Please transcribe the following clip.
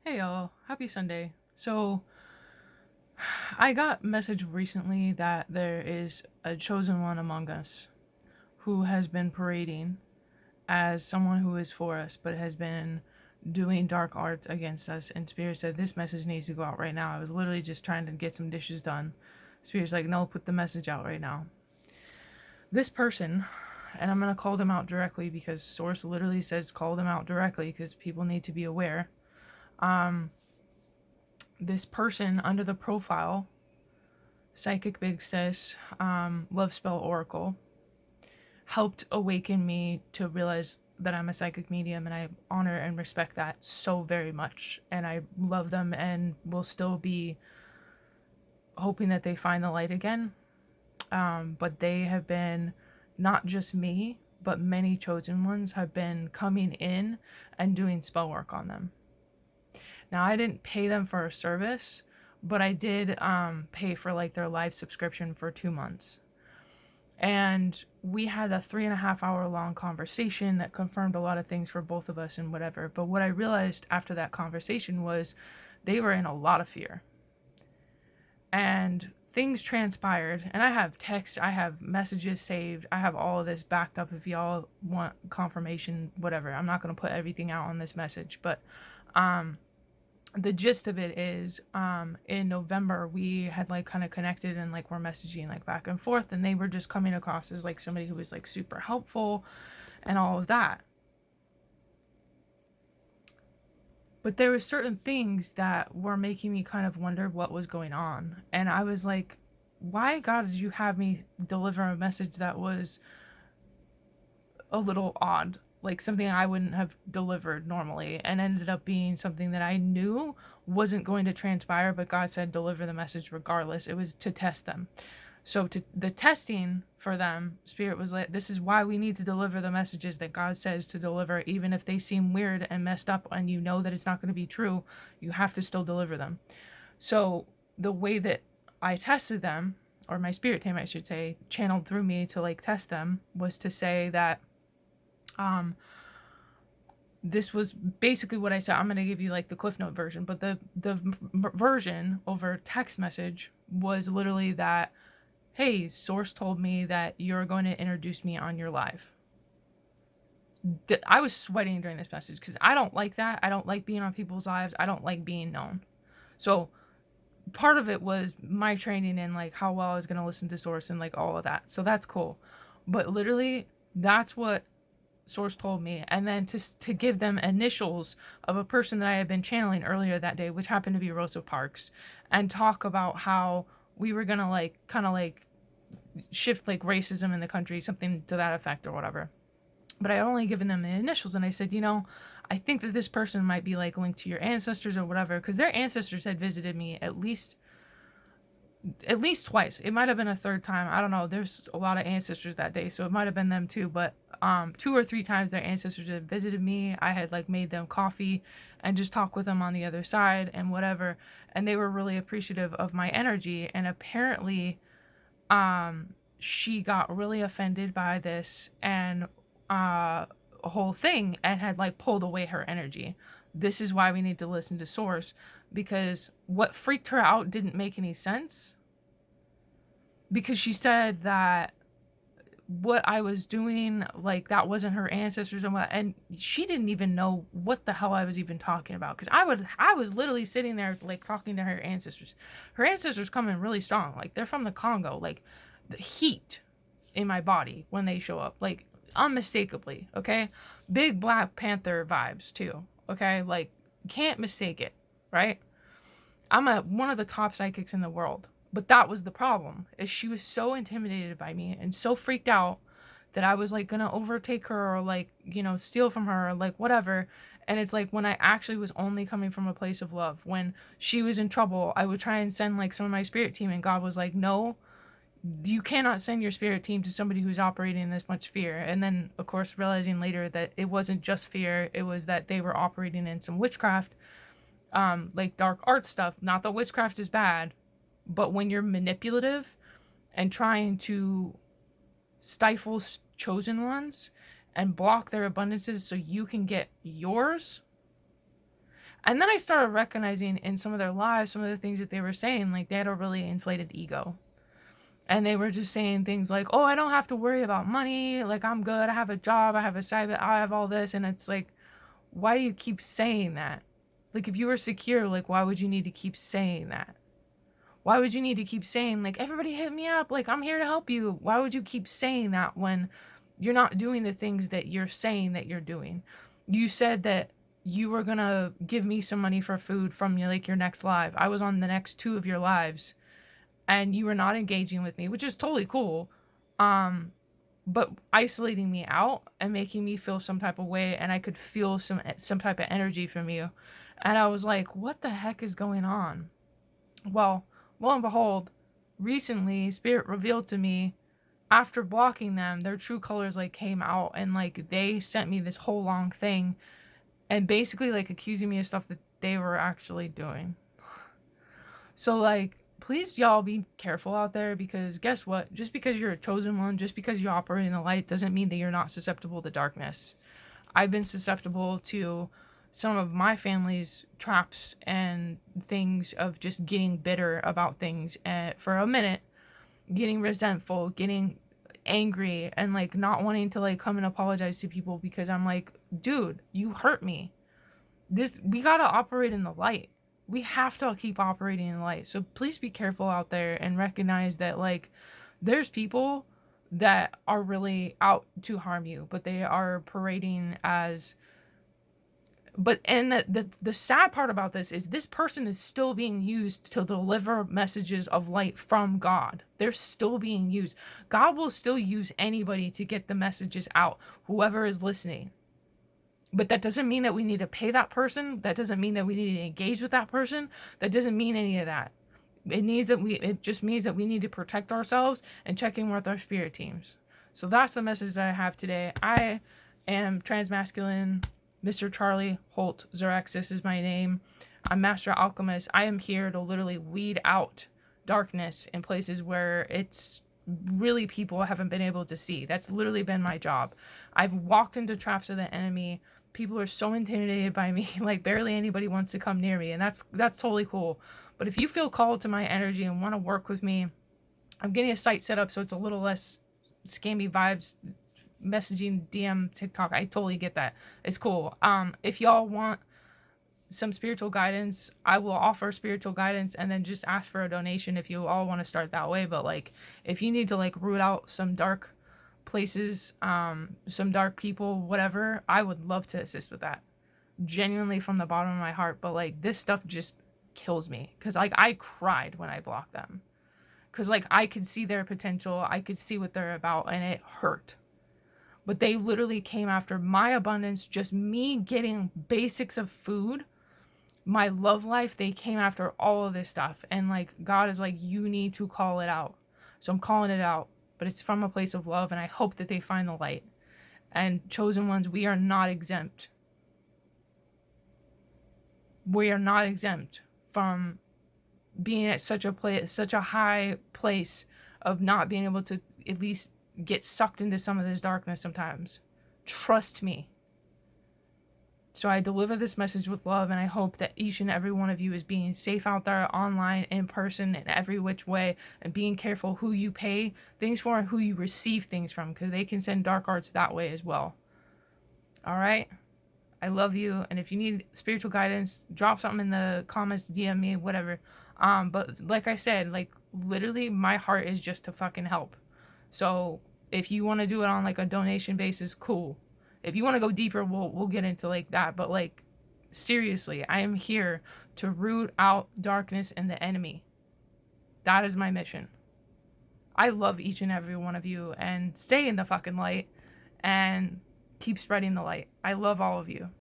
Hey y'all, happy Sunday. So, I got message recently that there is a chosen one among us who has been parading as someone who is for us, but has been doing dark arts against us. And Spirit said, this message needs to go out right now. I was literally just trying to get some dishes done. Spirit's like, no, put the message out right now. This person, and I'm going to call them out directly because Source literally says call them out directly because people need to be aware. This person under the profile Psychic Big Sis, Love Spell Oracle, helped awaken me to realize that I'm a psychic medium, and I honor and respect that so very much. And I love them and will still be hoping that they find the light again. But they have been, not just me, but many chosen ones have been coming in and doing spell work on them. Now, I didn't pay them for a service, but I did pay for like their live subscription for 2 months. And we had a 3.5 hour long conversation that confirmed a lot of things for both of us and whatever. But what I realized after that conversation was they were in a lot of fear. And things transpired, and I have texts, I have messages saved, I have all of this backed up if y'all want confirmation, whatever. I'm not going to put everything out on this message, but the gist of it is in November we had like kind of connected and like we're messaging like back and forth, and they were just coming across as like somebody who was like super helpful and all of that. But there were certain things that were making me kind of wonder what was going on. And I was like, why, God, did you have me deliver a message that was a little odd? Like something I wouldn't have delivered normally, and ended up being something that I knew wasn't going to transpire, but God said deliver the message regardless. It was to test them. So to the testing for them, Spirit was like, this is why we need to deliver the messages that God says to deliver, even if they seem weird and messed up and you know that it's not going to be true, you have to still deliver them. So the way that I tested them, or my spirit team, I should say, channeled through me to like test them, was to say that this was basically what I said. I'm going to give you like the Cliff Note version, but the version over text message was literally that, hey, Source told me that you're going to introduce me on your live. I was sweating during this message because I don't like that. I don't like being on people's lives. I don't like being known. So part of it was my training and like how well I was going to listen to Source and like all of that. So that's cool. But literally, that's what Source told me. And then to give them initials of a person that I had been channeling earlier that day, which happened to be Rosa Parks, and talk about how we were going to like kind of like shift like racism in the country, something to that effect or whatever. But I had only given them the initials, and I said, I think that this person might be like linked to your ancestors or whatever, because their ancestors had visited me at least twice. It might have been a third time. I don't know. There's a lot of ancestors that day, so it might have been them too. But 2 or 3 times their ancestors had visited me. I had like made them coffee and just talk with them on the other side and whatever. And they were really appreciative of my energy. And apparently, she got really offended by this and whole thing, and had like pulled away her energy. This is why we need to listen to Source, because what freaked her out didn't make any sense, because she said that what I was doing, like that wasn't her ancestors, and she didn't even know what the hell I was even talking about, because I was literally sitting there like talking to her ancestors. Her ancestors come in really strong, like they're from the Congo, like the heat in my body when they show up, like unmistakably, okay? Big Black Panther vibes too, okay? Like can't mistake it, right? I'm one of the top psychics in the world. But that was the problem, is she was so intimidated by me and so freaked out that I was like gonna overtake her or like, steal from her or like whatever. And it's like when I actually was only coming from a place of love. When she was in trouble, I would try and send like some of my spirit team, and God was like, no, you cannot send your spirit team to somebody who's operating in this much fear. And then of course realizing later that it wasn't just fear, it was that they were operating in some witchcraft, like dark art stuff. Not that witchcraft is bad, but when you're manipulative and trying to stifle chosen ones and block their abundances so you can get yours, And then I started recognizing in some of their lives, some of the things that they were saying, like they had a really inflated ego. And they were just saying things like, oh, I don't have to worry about money. Like, I'm good. I have a job. I have a side. I have all this. And it's like, why do you keep saying that? Like, if you were secure, like, why would you need to keep saying that? Why would you need to keep saying, like, everybody hit me up, like, I'm here to help you? Why would you keep saying that when you're not doing the things that you're saying that you're doing? You said that you were gonna give me some money for food from your, like, your next live. I was on the next 2 of your lives, and you were not engaging with me, which is totally cool. But isolating me out and making me feel some type of way, and I could feel some type of energy from you. And I was like, what the heck is going on? Well, lo and behold, recently Spirit revealed to me, after blocking them, their true colors like came out, and like they sent me this whole long thing and basically like accusing me of stuff that they were actually doing. So like, please y'all be careful out there, because guess what? Just because you're a chosen one, just because you operate in the light, doesn't mean that you're not susceptible to darkness. I've been susceptible to some of my family's traps and things of just getting bitter about things for a minute, getting resentful, getting angry, and like not wanting to like come and apologize to people, because I'm like, dude, you hurt me. We gotta operate in the light. We have to keep operating in the light. So please be careful out there and recognize that like there's people that are really out to harm you, but they are parading as and the sad part about this is this person is still being used to deliver messages of light from God. They're still being used. God will still use anybody to get the messages out, whoever is listening. But that doesn't mean that we need to pay that person. That doesn't mean that we need to engage with that person. That doesn't mean any of that. It just means that we need to protect ourselves and check in with our spirit teams. So that's the message that I have today. I am transmasculine, Mr. Charlie Holt Zeraxis is my name. I'm Master Alchemist. I am here to literally weed out darkness in places where it's really people haven't been able to see. That's literally been my job. I've walked into traps of the enemy. People are so intimidated by me, like barely anybody wants to come near me, and that's totally cool. But if you feel called to my energy and want to work with me, I'm getting a site set up so it's a little less scammy vibes, messaging, DM, TikTok. I totally get that. It's cool. If y'all want some spiritual guidance, I will offer spiritual guidance, and then just ask for a donation if you all want to start that way. But like, if you need to like root out some dark places, some dark people, whatever, I would love to assist with that, genuinely from the bottom of my heart. But like, this stuff just kills me, because like I cried when I blocked them, because like I could see their potential, I could see what they're about, and it hurt. But they literally came after my abundance, just me getting basics of food, my love life. They came after all of this stuff, and like God is like, you need to call it out. So I'm calling it out, but it's from a place of love, and I hope that they find the light. And chosen ones, we are not exempt. We are not exempt from being at such a high place of not being able to at least get sucked into some of this darkness sometimes. Trust me. So I deliver this message with love, and I hope that each and every one of you is being safe out there, online, in person, in every which way, and being careful who you pay things for and who you receive things from, because they can send dark arts that way as well. All right? I love you, and if you need spiritual guidance, drop something in the comments, DM me, whatever. But like I said, like literally my heart is just to fucking help. So if you want to do it on like a donation basis, cool. If you want to go deeper, we'll get into like that. But like, seriously, I am here to root out darkness and the enemy. That is my mission. I love each and every one of you, and stay in the fucking light and keep spreading the light. I love all of you.